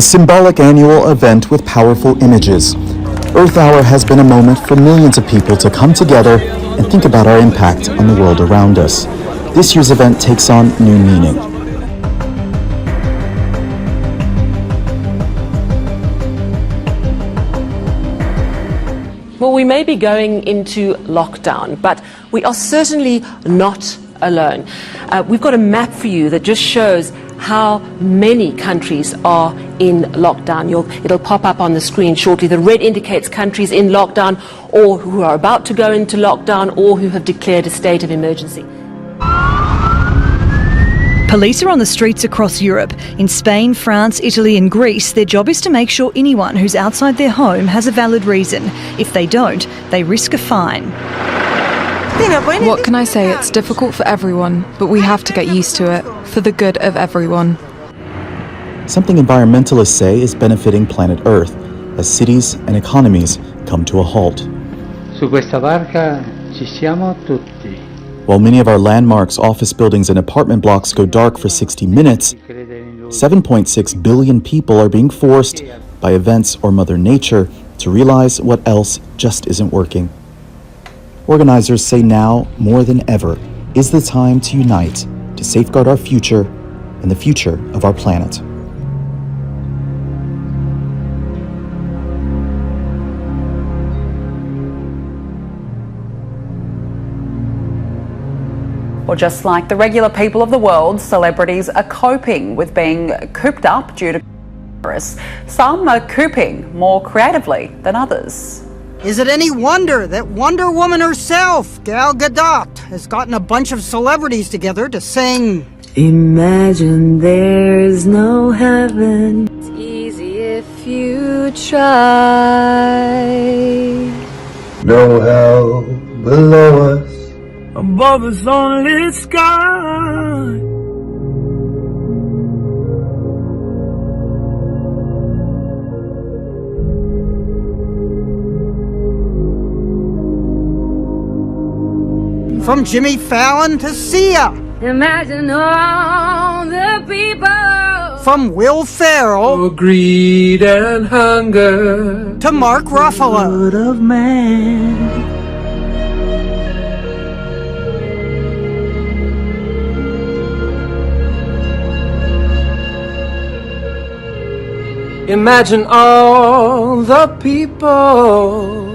symbolic annual event with powerful images. Earth Hour has been a moment for millions of people to come together and think about our impact on the world around us. This year's event takes on new meaning. Well, we may be going into lockdown, but we are certainly not alone. We've got a map for you that just shows how many countries are in lockdown. It'll pop up on the screen shortly. The red indicates countries in lockdown or who are about to go into lockdown or who have declared a state of emergency. Police are on the streets across Europe. In Spain, France, Italy and Greece, their job is to make sure anyone who's outside their home has a valid reason. If they don't, they risk a fine. What can I say? It's difficult for everyone, but we have to get used to it, for the good of everyone. Something environmentalists say is benefiting planet Earth as cities and economies come to a halt. Su questa barca ci siamo tutti. While many of our landmarks, office buildings and apartment blocks go dark for 60 minutes, 7.6 billion people are being forced by events or Mother Nature to realize what else just isn't working. Organizers say now, more than ever, is the time to unite to safeguard our future and the future of our planet. Well, just like the regular people of the world, celebrities are coping with being cooped up due to coronavirus. Some are cooping more creatively than others. Is it any wonder that Wonder Woman herself, Gal Gadot, has gotten a bunch of celebrities together to sing Imagine there's no heaven. It's easy if you try. No hell below us. Above us only sky. from Jimmy Fallon to Sia. Imagine all the people. From Will Ferrell. Greed and hunger. To Mark Ruffalo. Good of man. Imagine all the people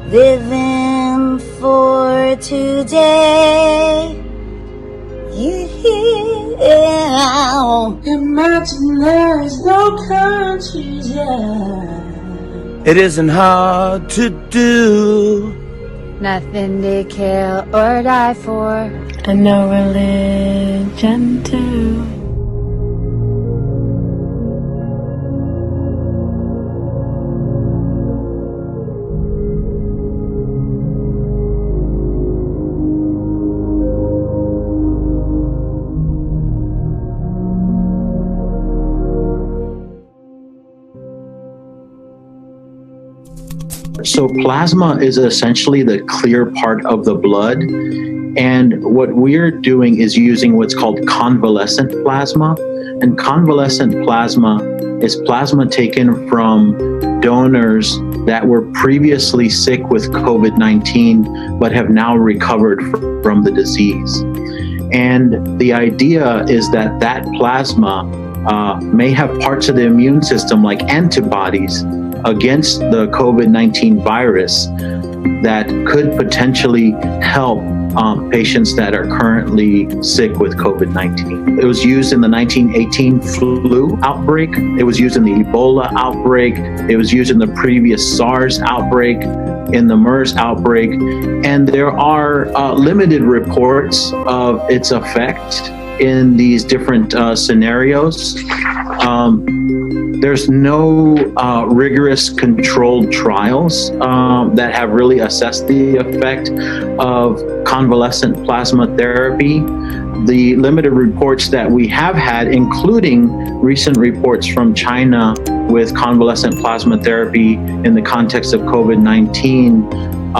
living for today. You hear? Imagine there's no countries yet. It isn't hard to do. Nothing to kill or die for. And no religion too. So plasma is essentially the clear part of the blood. And what we're doing is using what's called convalescent plasma. And convalescent plasma is plasma taken from donors that were previously sick with COVID-19, but have now recovered from the disease. And the idea is that that plasma may have parts of the immune system like antibodies against the COVID-19 virus that could potentially help patients that are currently sick with COVID-19. It was used in the 1918 flu outbreak. It was used in the Ebola outbreak. It was used in the previous SARS outbreak, in the MERS outbreak. And there are limited reports of its effect in these different scenarios. There's no rigorous controlled trials that have really assessed the effect of convalescent plasma therapy. The limited reports that we have had, including recent reports from China with convalescent plasma therapy in the context of COVID-19,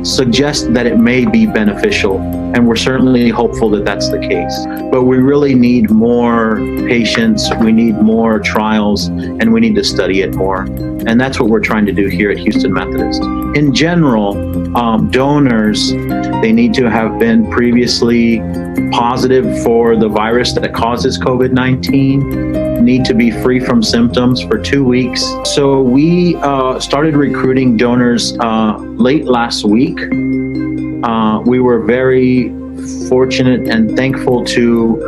suggest that it may be beneficial, and we're certainly hopeful that that's the case. But we really need more patients, we need more trials, and we need to study it more. And that's what we're trying to do here at Houston Methodist. In general, donors, they need to have been previously positive for the virus that causes COVID-19, need to be free from symptoms for 2 weeks. So we started recruiting donors late last week. We were very fortunate and thankful to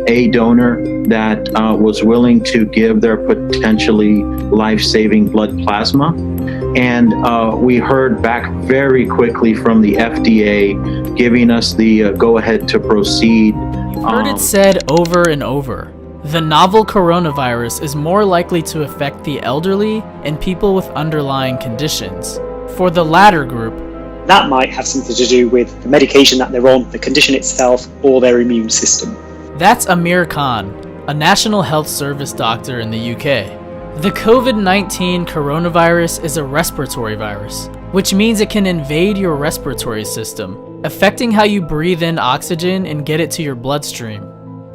a donor that was willing to give their potentially life-saving blood plasma. And we heard back very quickly from the FDA, giving us the go-ahead to proceed. Heard it said over and over. The novel coronavirus is more likely to affect the elderly and people with underlying conditions. For the latter group, that might have something to do with the medication that they're on, the condition itself, or their immune system. That's Amir Khan, a National Health Service doctor in the UK. The COVID-19 coronavirus is a respiratory virus, which means it can invade your respiratory system, affecting how you breathe in oxygen and get it to your bloodstream.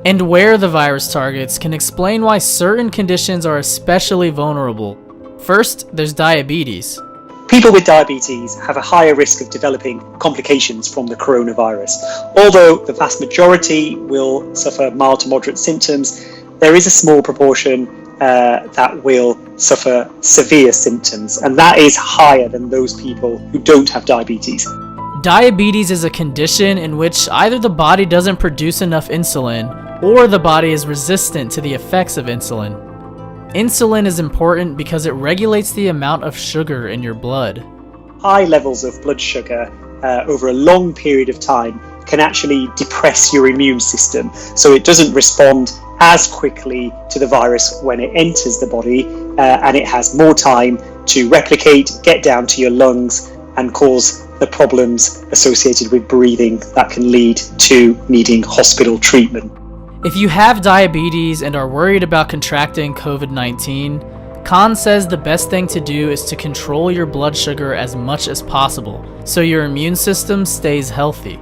And where the virus targets can explain why certain conditions are especially vulnerable. First, there's diabetes. People with diabetes have a higher risk of developing complications from the coronavirus. Although the vast majority will suffer mild to moderate symptoms, there is a small proportion that will suffer severe symptoms, and that is higher than those people who don't have diabetes. Diabetes is a condition in which either the body doesn't produce enough insulin, or the body is resistant to the effects of insulin. Insulin is important because it regulates the amount of sugar in your blood. High levels of blood sugar over a long period of time can actually depress your immune system, so it doesn't respond as quickly to the virus when it enters the body, and it has more time to replicate, get down to your lungs, and cause the problems associated with breathing that can lead to needing hospital treatment. If you have diabetes and are worried about contracting COVID-19, Khan says the best thing to do is to control your blood sugar as much as possible so your immune system stays healthy.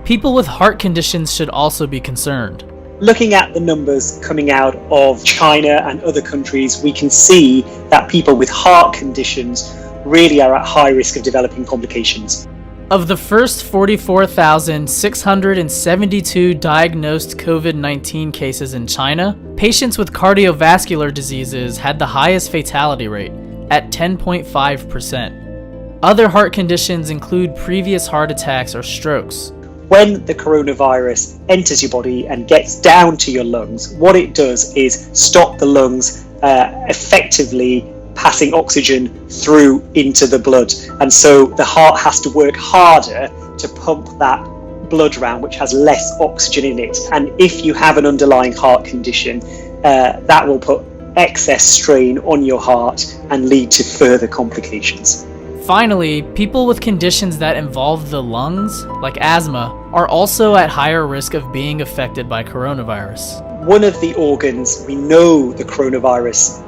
People with heart conditions should also be concerned. Looking at the numbers coming out of China and other countries, we can see that people with heart conditions really are at high risk of developing complications. Of the first 44,672 diagnosed COVID-19 cases in China, patients with cardiovascular diseases had the highest fatality rate, at 10.5%. Other heart conditions include previous heart attacks or strokes. When the coronavirus enters your body and gets down to your lungs, what it does is stop the lungs effectively passing oxygen through into the blood, and so the heart has to work harder to pump that blood around, which has less oxygen in it. And if you have an underlying heart condition, that will put excess strain on your heart and lead to further complications. Finally, people with conditions that involve the lungs, like asthma, are also at higher risk of being affected by coronavirus. One of the organs we know the coronavirus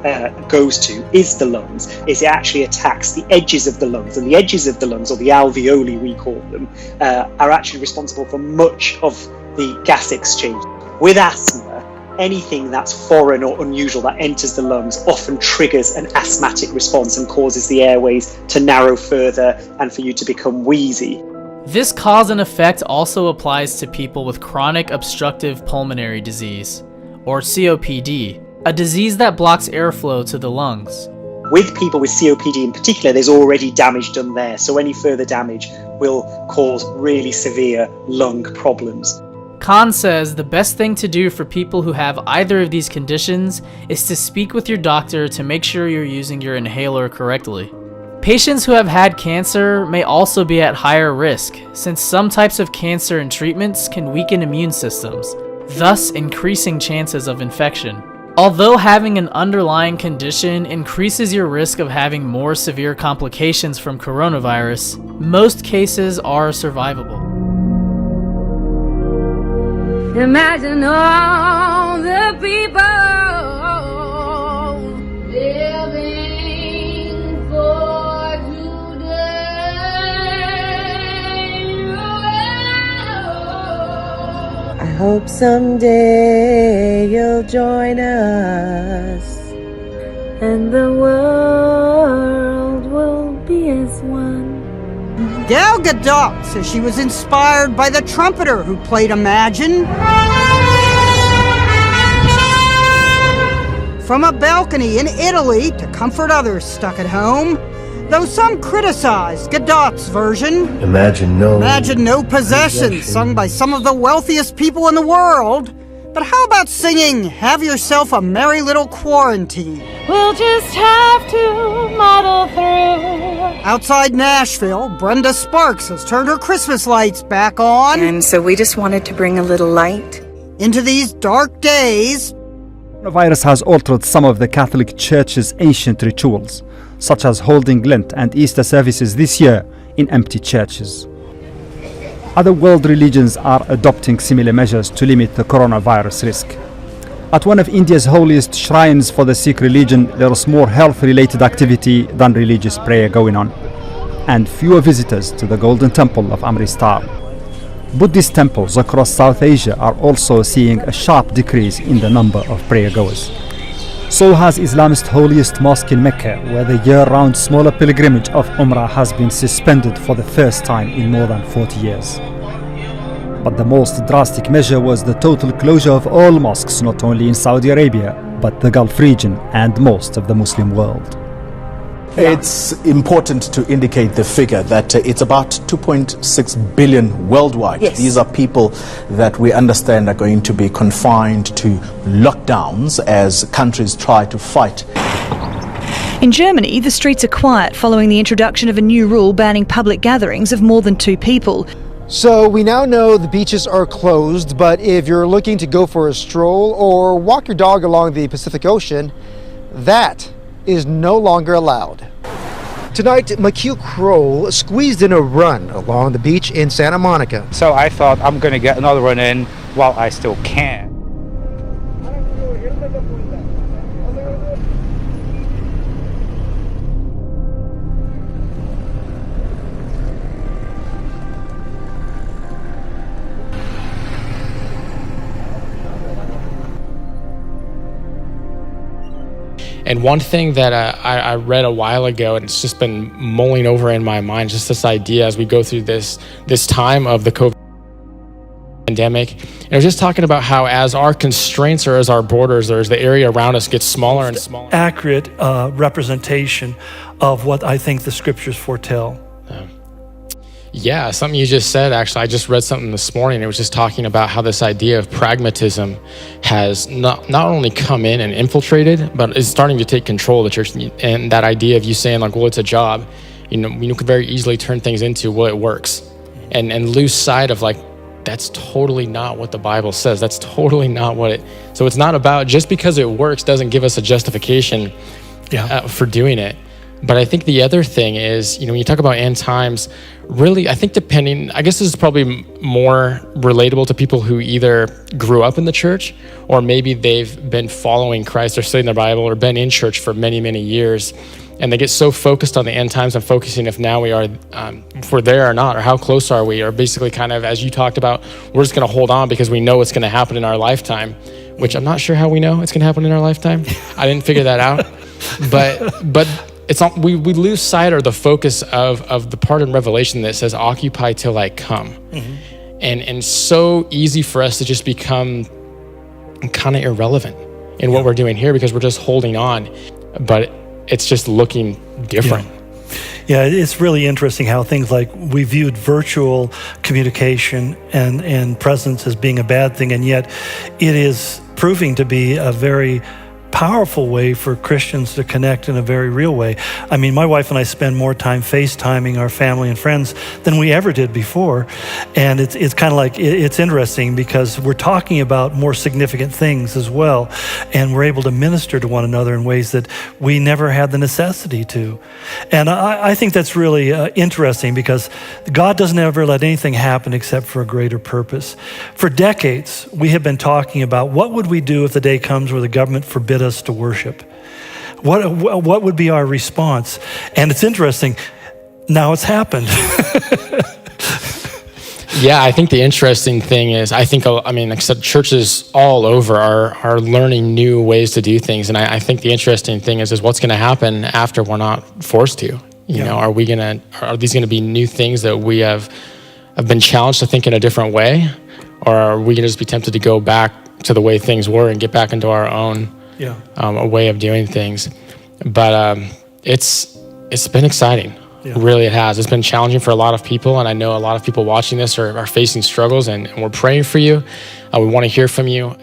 goes to is the lungs. It actually attacks the edges of the lungs, and the edges of the lungs, or the alveoli we call them, are actually responsible for much of the gas exchange. With asthma, anything that's foreign or unusual that enters the lungs often triggers an asthmatic response and causes the airways to narrow further and for you to become wheezy. This cause and effect also applies to people with chronic obstructive pulmonary disease, or COPD, a disease that blocks airflow to the lungs. With people with COPD in particular, there's already damage done there, so any further damage will cause really severe lung problems. Khan says the best thing to do for people who have either of these conditions is to speak with your doctor to make sure you're using your inhaler correctly. Patients who have had cancer may also be at higher risk, since some types of cancer and treatments can weaken immune systems, thus increasing chances of infection. Although having an underlying condition increases your risk of having more severe complications from coronavirus, most cases are survivable. Imagine all the people living for today. hope someday you'll join us, and the world will be as one. Gal Gadot says she was inspired by the trumpeter who played Imagine from a balcony in Italy to comfort others stuck at home. Though some criticized Gadot's version, Imagine no possession, sung by some of the wealthiest people in the world. But how about singing Have Yourself a Merry Little Quarantine? We'll just have to muddle through. Outside Nashville, Brenda Sparks has turned her Christmas lights back on. And so we just wanted to bring a little light into these dark days. Coronavirus has altered some of the Catholic Church's ancient rituals, such as holding Lent and Easter services this year in empty churches. Other world religions are adopting similar measures to limit the coronavirus risk. At one of India's holiest shrines for the Sikh religion, there is more health-related activity than religious prayer going on, and fewer visitors to the Golden Temple of Amritsar. Buddhist temples across South Asia are also seeing a sharp decrease in the number of prayer-goers. So has Islamist holiest mosque in Mecca, where the year-round smaller pilgrimage of Umrah has been suspended for the first time in more than 40 years. But the most drastic measure was the total closure of all mosques, not only in Saudi Arabia, but the Gulf region and most of the Muslim world. It's important to indicate the figure that it's about 2.6 billion worldwide. Yes. These are people that we understand are going to be confined to lockdowns as countries try to fight. In Germany, the streets are quiet following the introduction of a new rule banning public gatherings of more than 2 people. So we now know the beaches are closed, but if you're looking to go for a stroll or walk your dog along the Pacific Ocean, that is no longer allowed. Tonight, McHugh Kroll squeezed in a run along the beach in Santa Monica. So I thought I'm going to get another run in while I still can. And one thing that I read a while ago, and it's just been mulling over in my mind, just this idea as we go through this time of the COVID pandemic. And I was just talking about how as our constraints or as our borders or as the area around us gets smaller and smaller. Accurate representation of what I think the scriptures foretell. Yeah, something you just said, actually, I just read something this morning. It was just talking about how this idea of pragmatism has not only come in and infiltrated, but is starting to take control of the church. And that idea of you saying like, well, it's a job, you can very easily turn things into, well, it works. And lose sight of like, that's totally not what the Bible says. That's totally not what it, so it's not about, just because it works doesn't give us a justification for doing it. But I think the other thing is, when you talk about end times, really, I think I guess this is probably more relatable to people who either grew up in the church or maybe they've been following Christ or studying their Bible or been in church for many, many years. And they get so focused on the end times and focusing if now we are, if we're there or not, or how close are we, or basically kind of, as you talked about, we're just going to hold on because we know it's going to happen in our lifetime, which I'm not sure how we know it's going to happen in our lifetime. I didn't figure that out. But it's not, we lose sight or the focus of the part in Revelation that says, occupy till I come. Mm-hmm. And so easy for us to just become kind of irrelevant in what we're doing here because we're just holding on, but it's just looking different. Yeah, it's really interesting how things like we viewed virtual communication and presence as being a bad thing, and yet it is proving to be a very powerful way for Christians to connect in a very real way. I mean, my wife and I spend more time FaceTiming our family and friends than we ever did before. And it's kind of like, it's interesting because we're talking about more significant things as well. And we're able to minister to one another in ways that we never had the necessity to. And I think that's really interesting because God doesn't ever let anything happen except for a greater purpose. For decades, we have been talking about what would we do if the day comes where the government forbid us to worship? What would be our response? And it's interesting, now it's happened. Yeah, I think the interesting thing is, like I said, churches all over are learning new ways to do things. And I think the interesting thing is what's going to happen after we're not forced to. You know, are these going to be new things that we have been challenged to think in a different way? Or are we going to just be tempted to go back to the way things were and get back into our own a way of doing things? But it's been exciting. Yeah. Really, it has. It's been challenging for a lot of people, and I know a lot of people watching this are facing struggles, and we're praying for you. We want to hear from you.